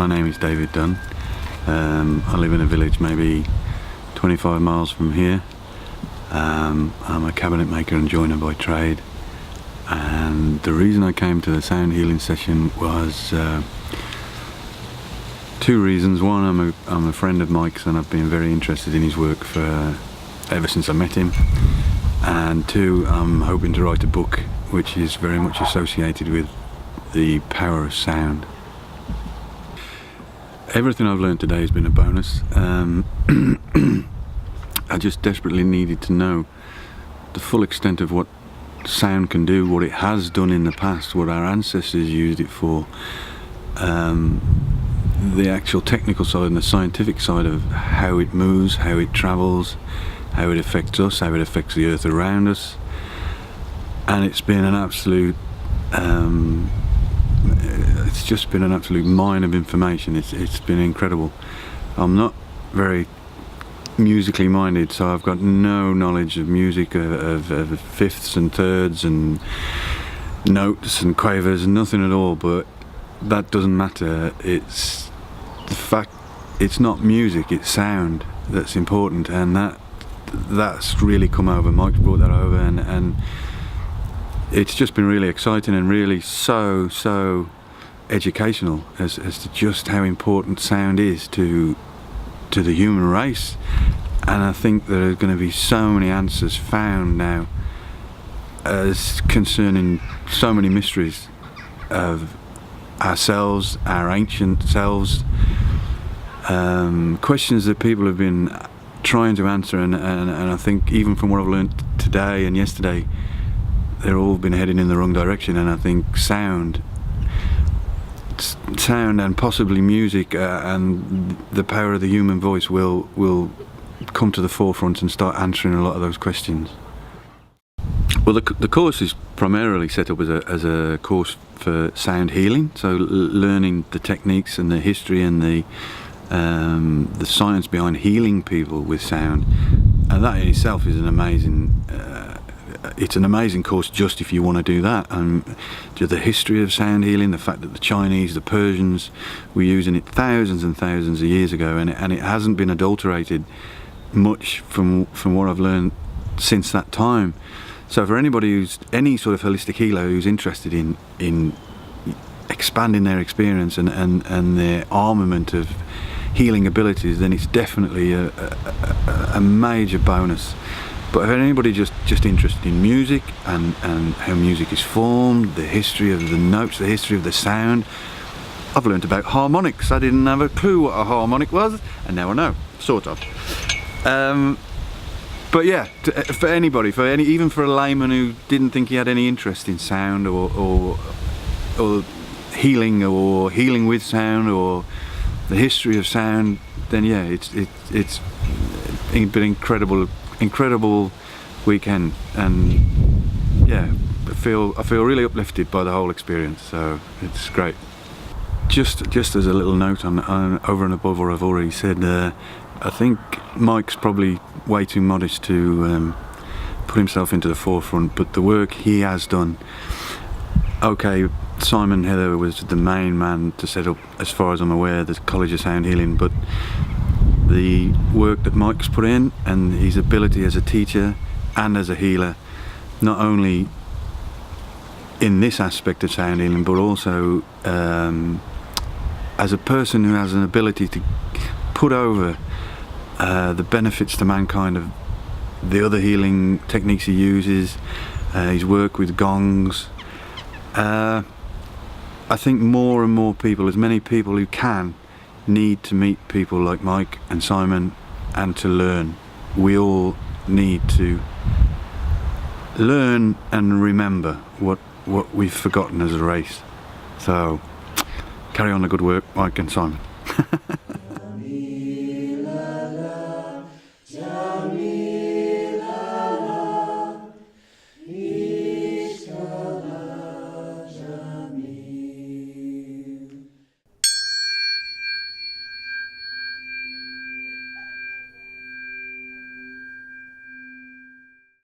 My name is David Dunn. I live in a village maybe 25 miles from here. I'm a cabinet maker and joiner by trade, and the reason I came to the sound healing session was two reasons. One, I'm a friend of Mike's and I've been very interested in his work ever since I met him, and two, I'm hoping to write a book which is very much associated with the power of sound. Everything I've learned today has been a bonus. I just desperately needed to know the full extent of what sound can do, what it has done in the past, what our ancestors used it for, the actual technical side and the scientific side of how it moves, how it travels, how it affects us, how it affects the earth around us. And it's been an absolute it's just been an absolute mine of information. It's been incredible. I'm not very musically minded, so I've got no knowledge of music, of fifths and thirds and notes and quavers, nothing at all, but that doesn't matter. It's the fact it's not music, it's sound that's important, and that's really come over. Mike's brought that over, and it's just been really exciting and really so educational as to just how important sound is to the human race. And I think there are going to be so many answers found now as concerning so many mysteries of ourselves, our ancient selves, questions that people have been trying to answer, and I think even from what I've learned today and yesterday, they're all been heading in the wrong direction. And I think sound and possibly music and the power of the human voice will come to the forefront and start answering a lot of those questions. Well, the course is primarily set up as a course for sound healing, so learning the techniques and the history and the science behind healing people with sound, and that in itself is an amazing it's an amazing course just if you want to do that. And the history of sound healing, the fact that the Chinese, the Persians were using it thousands and thousands of years ago, and it hasn't been adulterated much from what I've learned since that time. So for anybody who's any sort of holistic healer who's interested in expanding their experience and their armament of healing abilities, then it's definitely a major bonus. But if anybody just interested in music and how music is formed, the history of the notes, the history of the sound, I've learned about harmonics. I didn't have a clue what a harmonic was, and now I know, sort of. But yeah, for anybody, even for a layman who didn't think he had any interest in sound or healing with sound or the history of sound, then yeah, it's been incredible weekend, and yeah, I feel really uplifted by the whole experience, so it's great. Just as a little note on over and above what I've already said, I think Mike's probably way too modest to put himself into the forefront, but the work he has done, okay, Simon Heather was the main man to set up, as far as I'm aware, the College of Sound Healing, but the work that Mike's put in and his ability as a teacher and as a healer, not only in this aspect of sound healing, but also as a person who has an ability to put over the benefits to mankind of the other healing techniques he uses, his work with gongs. I think more and more people, as many people who can, need to meet people like Mike and Simon and to learn. We all need to learn and remember what we've forgotten as a race. So carry on the good work, Mike and Simon.